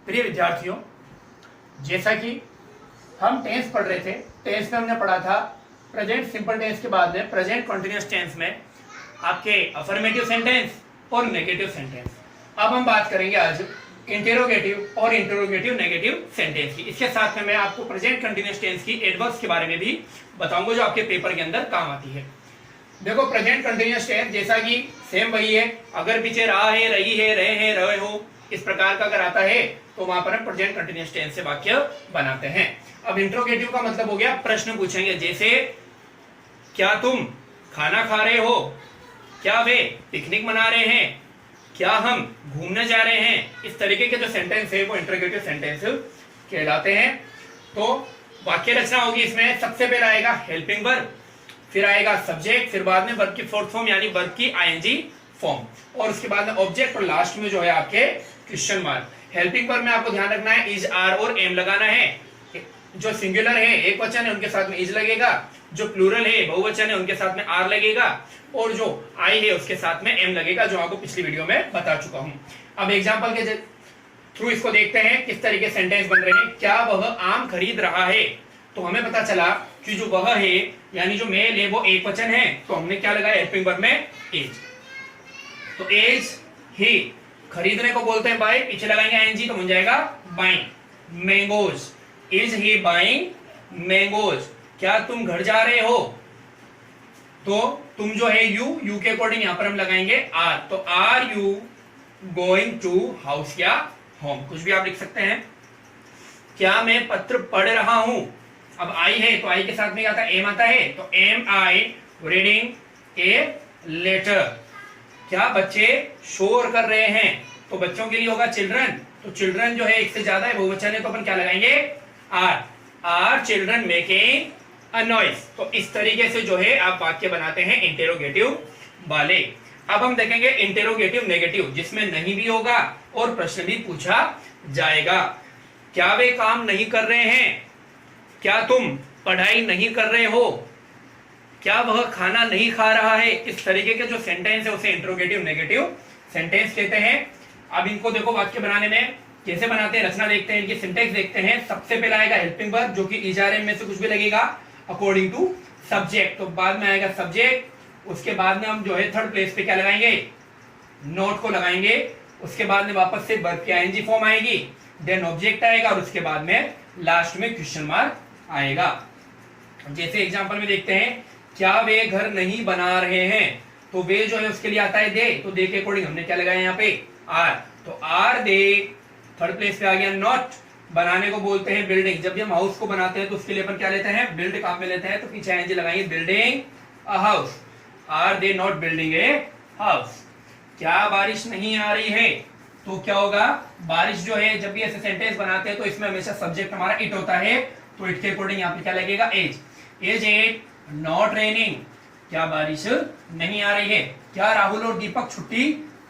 प्रिय विद्यार्थियों, जैसा कि हम टेंस पढ़ रहे थे, टेंस में हमने पढ़ा था प्रेजेंट सिंपल टेंस के बाद में प्रेजेंट कंटिन्यूअस टेंस में आपके अफर्मेटिव सेंटेंस और नेगेटिव सेंटेंस। अब हम बात करेंगे आज इंटेरोगेटिव और इंटेरोगेटिव नेगेटिव सेंटेंस की। इसके साथ में मैं आपको प्रेजेंट कंटिन्यूअस टेंस की एडवर्ब्स के बारे में भी बताऊंगा जो आपके पेपर के अंदर काम आती है। देखो, प्रेजेंट कंटिन्यूअस टेंस जैसा कि सेम वही है, अगर पीछे रहा है, रही है, रहे हैं, रहे हो, इस प्रकार का अगर आता है तो वहां पर हम प्रेजेंट कंटिन्यूअस टेंस से वाक्य बनाते हैं। अब इंट्रोगेटिव का मतलब हो गया प्रश्न पूछेंगे, जैसे क्या तुम खाना खा रहे हो, क्या वे पिकनिक मना रहे हैं, क्या हम घूमने जा रहे हैं। इस तरीके के जो सेंटेंस है वो इंट्रोगेटिव सेंटेंस कहलाते हैं। तो वाक्य रचना होगी, इसमें सबसे पहले आएगा हेल्पिंग वर्ब, फिर आएगा सब्जेक्ट, फिर बाद में वर्ब की फोर्थ फॉर्म यानी वर्ब की आईएनजी फॉर्म, और उसके बाद में ऑब्जेक्ट, और लास्ट में जो है आपके क्वेश्चन मार्क। हेल्पिंग वर्ब में आपको ध्यान रखना है इज, आर और एम लगाना है। जो सिंगुलर है, एक वचन है, उनके साथ में इज लगेगा। जो प्लूरल है, बहुवचन है, उनके साथ में आर लगेगा। और जो आई है उसके साथ में एम लगेगा, जो आपको पिछली वीडियो में बता चुका हूं। अब एग्जांपल के थ्रू इसको देखते हैं किस तरीके सेंटेंस बन रहे हैं। क्या वह आम खरीद रहा है, तो हमें पता चला कि जो वह है यानी जो मेल है वो एक वचन है, तो हमने क्या लगाया हेल्पिंग वर्ब में एज। तो एज ही, खरीदने को बोलते हैं बाय, पीछे लगाएंगे आईएनजी तो बन जाएगा buying. Mangoes, is he buying mangoes. क्या तुम घर जा रहे हो, तो तुम जो है यू के अकॉर्डिंग यहां पर हम लगाएंगे आर, तो are you going to house या होम, कुछ भी आप लिख सकते हैं। क्या मैं पत्र पढ़ रहा हूं, अब आई है तो आई के साथ में आता है एम आता है, तो am I reading a letter. क्या बच्चे शोर कर रहे हैं, तो बच्चों के लिए होगा चिल्ड्रन, तो चिल्ड्रन जो है एक से ज्यादा है, बहुवचन है, तो अपन क्या लगाएंगे are, are children making a noise. तो इस तरीके से जो है आप वाक्य बनाते हैं इंटेरोगेटिव वाले। अब हम देखेंगे इंटेरोगेटिव नेगेटिव, जिसमें नहीं भी होगा और प्रश्न भी पूछा जाएगा। क्या वे काम नहीं कर रहे हैं, क्या तुम पढ़ाई नहीं कर रहे हो, क्या वह खाना नहीं खा रहा है। इस तरीके के जो सेंटेंस है उसे इंट्रोगेटिव नेगेटिव सेंटेंस कहते हैं। अब इनको देखो वाक्य बनाने में कैसे बनाते हैं, रचना देखते हैं, इनकी सिंटेक्स देखते हैं। सबसे पहले आएगा हेल्पिंग वर्ब, जो कि इज आर एम में से कुछ भी लगेगा अकॉर्डिंग टू सब्जेक्ट, तो बाद में आएगा सब्जेक्ट। उसके बाद में हम जो है थर्ड प्लेस पे क्या लगाएंगे, नोट को लगाएंगे। उसके बाद में वापस से वर्ब की आईएनजी फॉर्म आएगी, देन ऑब्जेक्ट आएगा, और उसके बाद में लास्ट में क्वेश्चन मार्क आएगा। जैसे एग्जांपल में देखते हैं, क्या वे घर नहीं बना रहे हैं, तो वे जो है उसके लिए आता है दे, तो दे के अकॉर्डिंग हमने क्या लगाया यहाँ पे आर, तो आर दे। थर्ड प्लेस पे आ गया नॉट, बनाने को बोलते हैं बिल्डिंग। जब भी हम हाउस को बनाते हैं तो उसके लिए अपन क्या लेते हैं, बिल्ड काम में लेते हैं, तो पीछे आईएनजी लगाएंगे building a house. Are they not building a house. क्या बारिश नहीं आ रही है, तो क्या होगा, बारिश जो है जब भी ऐसे सेंटेंस बनाते हैं तो इसमें हमेशा सब्जेक्ट हमारा इट होता है, तो इट के अकॉर्डिंग यहाँ पे क्या लगेगा is. Is it not raining, क्या बारिश नहीं आ रही है। क्या राहुल और दीपक छुट्टी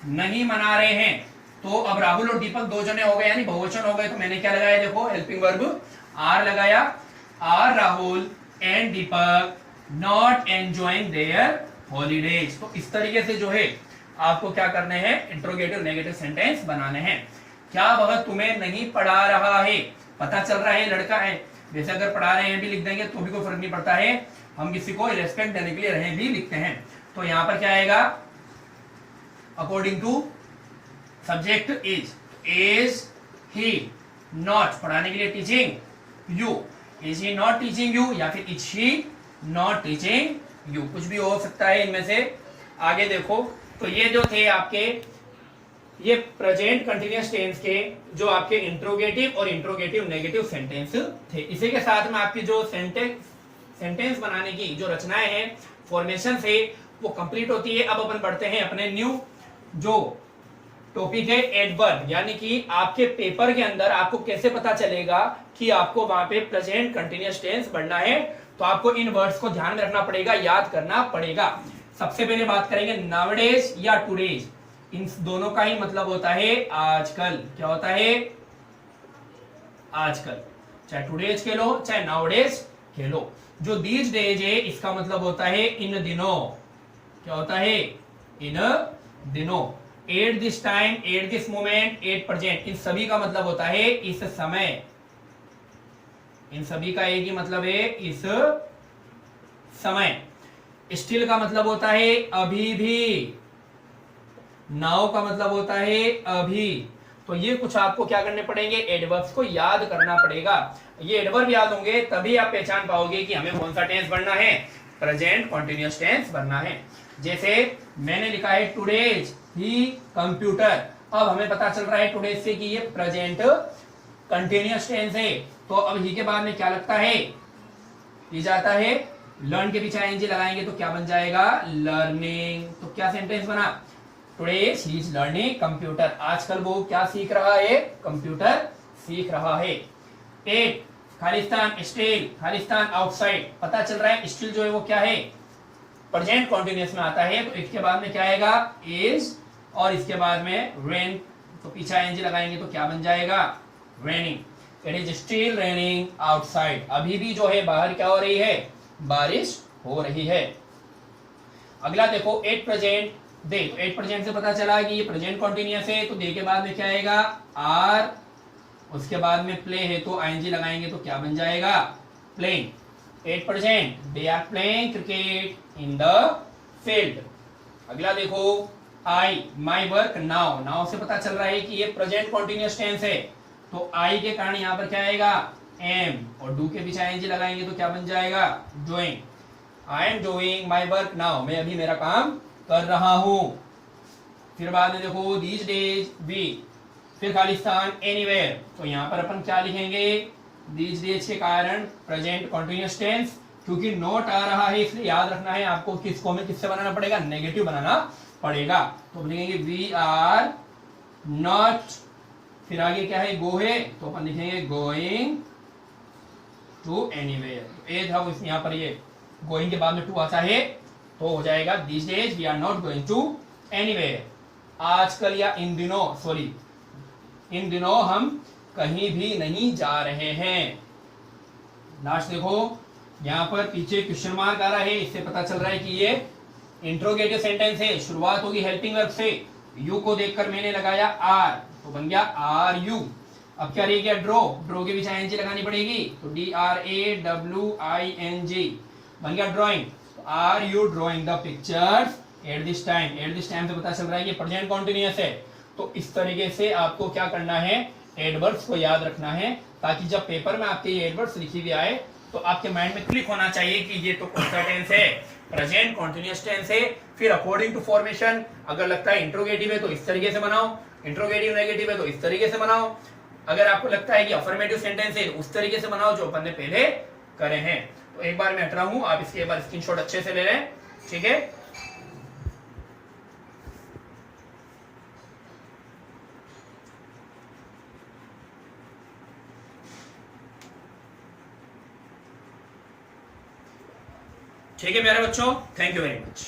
नहीं मना रहे हैं, तो अब राहुल और दीपक दो जने हो गए यानी बहुवचन हो गए, तो मैंने क्या लगाया, देखो हेल्पिंग वर्ब आर लगाया। Are Rahul and Deepak not enjoying their holidays. तो इस तरीके से जो है आपको क्या करने हैं, इंट्रोगेटिव नेगेटिव सेंटेंस बनाने हैं। क्या वह तुम्हें नहीं पढ़ा रहा है, पता चल रहा है लड़का है, वैसे अगर पढ़ा रहे हैं भी लिख देंगे तो भी कोई फर्क नहीं पड़ता है, हम किसी को रेस्पेक्ट देने के लिए रहे भी लिखते हैं। तो यहां पर क्या आएगा, according to subject is he not, पढ़ाने के लिए teaching you, is he not teaching you, या फिर is he not teaching you, कुछ भी हो सकता है इनमें से। आगे देखो, तो ये जो थे आपके ये प्रेजेंट कंटिन्यूअस टेंस के जो आपके इंट्रोगेटिव और इंट्रोगेटिव नेगेटिव सेंटेंस थे। इसी के साथ में आपकी जो सेंटेंस बनाने की जो रचनाएं हैं, फॉर्मेशन से वो कंप्लीट होती है। अब अपन बढ़ते हैं अपने न्यू जो टॉपिक है एडवर्ब, यानी कि आपके पेपर के अंदर आपको कैसे पता चलेगा कि आपको वहां पे प्रेजेंट कंटिन्यूअस टेंस बढ़ना है, तो आपको इन वर्ड्स को ध्यान में रखना पड़ेगा, याद करना पड़ेगा। सबसे पहले बात करेंगे नाउडेज या टुडेज, इन दोनों का ही मतलब होता है आजकल। क्या होता है, आजकल, चाहे टुडेज के लो चाहे नाउडेज के लो। जो दीज डेज है इसका मतलब होता है इन दिनों। क्या होता है, इन दिनों। At this time, at this moment, at present, इन सभी का मतलब होता है इस समय। इन सभी का एक ही मतलब है, इस समय। स्टिल का मतलब होता है अभी भी। नाउ का मतलब होता है अभी। तो ये कुछ आपको क्या करने पड़ेंगे, एडवर्ब्स को याद करना पड़ेगा। ये एडवर्ब याद होंगे तभी आप पहचान पाओगे कि हमें कौन सा टेंस भरना है, प्रेजेंट कॉन्टिन्यूअस टेंस भरना है। जैसे मैंने लिखा है टुडेज ही कंप्यूटर, अब हमें पता चल रहा है टुडेज से कि ये प्रेजेंट कंटिन्यूअस टेंस है। तो अब ही के बाद में क्या लगता है, ये जाता है लर्न के पीछे आईएनजी लगाएंगे तो क्या बन जाएगा, लर्निंग। तो क्या सेंटेंस बना, today he is learning computer, आजकल वो क्या सीख रहा है, कंप्यूटर सीख रहा है। At Khalistan still, Khalistan outside, पता चल रहा है स्टिल जो है वो क्या है, प्रेजेंट कॉन्टिन्यूअस में आता है। तो इसके बाद में क्या आएगा, इज, और इसके बाद में रेन, तो पीछे आईएनजी लगाएंगे तो क्या बन जाएगा, raining. It is still raining outside, अभी भी जो है बाहर क्या हो रही है, बारिश हो रही है। अगला देखो एट प्रेजेंट दे, तो एट प्रेजेंट से पता चला कि ये प्रेजेंट कॉन्टिन्यूअस है, तो दे के बाद में क्या आएगा, आर, उसके बाद में प्ले है तो आईएनजी लगाएंगे तो क्या बन जाएगा, playing. At present they are playing cricket in the field. अगला देखो I, my work now, now से पता चल रहा है कि ये प्रेजेंट कॉन्टिन्यूअस टेंस है, तो आई के कारण यहां पर क्या आएगा, एम, और डू के पीछे आईएनजी लगाएंगे तो क्या बन जाएगा, doing. I am doing my work now, मैं अभी मेरा काम कर रहा हूं। फिर बाद में देखो दीज डेज वीक, फिर खालिस्तान एनीवेयर, तो यहां पर अपन क्या लिखेंगे, दीज डेज के कारण प्रेजेंट कॉन्टिन्यूअस टेंस, क्योंकि नोट आ रहा है इसलिए याद रखना है आपको किसको में किससे बनाना पड़ेगा, नेगेटिव बनाना पड़ेगा। तो लिखेंगे वी आर नॉट, फिर आगे क्या है, गो है तो अपन लिखेंगे गोइंग टू एनीवेयर। ए था यहाँ पर ये गोइंग के बाद में टू आता है तो हो जाएगा this days we are not going to anywhere. आजकल या इन दिनों, सॉरी इन दिनों हम कहीं भी नहीं जा रहे हैं। लास्ट देखो यहाँ पर पीछे क्वेश्चन मार्क आ रहा है, इससे पता चल रहा है कि ये इंट्रोगेटिव सेंटेंस है। शुरुआत होगी हेल्पिंग वर्ब से, यू को देखकर मैंने लगाया आर, तो बन गया आर यू। अब क्या रह गया, ड्रॉ, ड्रॉ के पीछे आईएनजी लगानी पड़ेगी, तो D R A W I N G, बन गया drawing. Are you drawing the pictures at this time, at this time से पता चल रहा है कि प्रेजेंट कॉन्टिन्यूअस है। तो इस तरीके से आपको क्या करना है, एडवर्ब्स को याद रखना है, ताकि जब पेपर में आपके ये एडवर्ब्स लिखी हुई आए तो आपके माइंड में क्लिक होना चाहिए कि ये तो कौन सा टेंस है, प्रेजेंट कॉन्टिन्यूअस टेंस है। फिर अकॉर्डिंग टू फॉर्मेशन, अगर लगता है इंट्रोगेटिव है तो इस तरीके से बनाओ, इंट्रोगेटिव नेगेटिव है तो इस तरीके से बनाओ, अगर आपको लगता है कि अफर्मेटिव सेंटेंस है उस तरीके से बनाओ जो अपन ने पहले करे हैं। तो एक बार मैं हट रहा हूं, आप इसके एक बार स्क्रीनशॉट अच्छे से ले लें, ठीक है। ठीक है मेरे बच्चों, थैंक यू वेरी मच।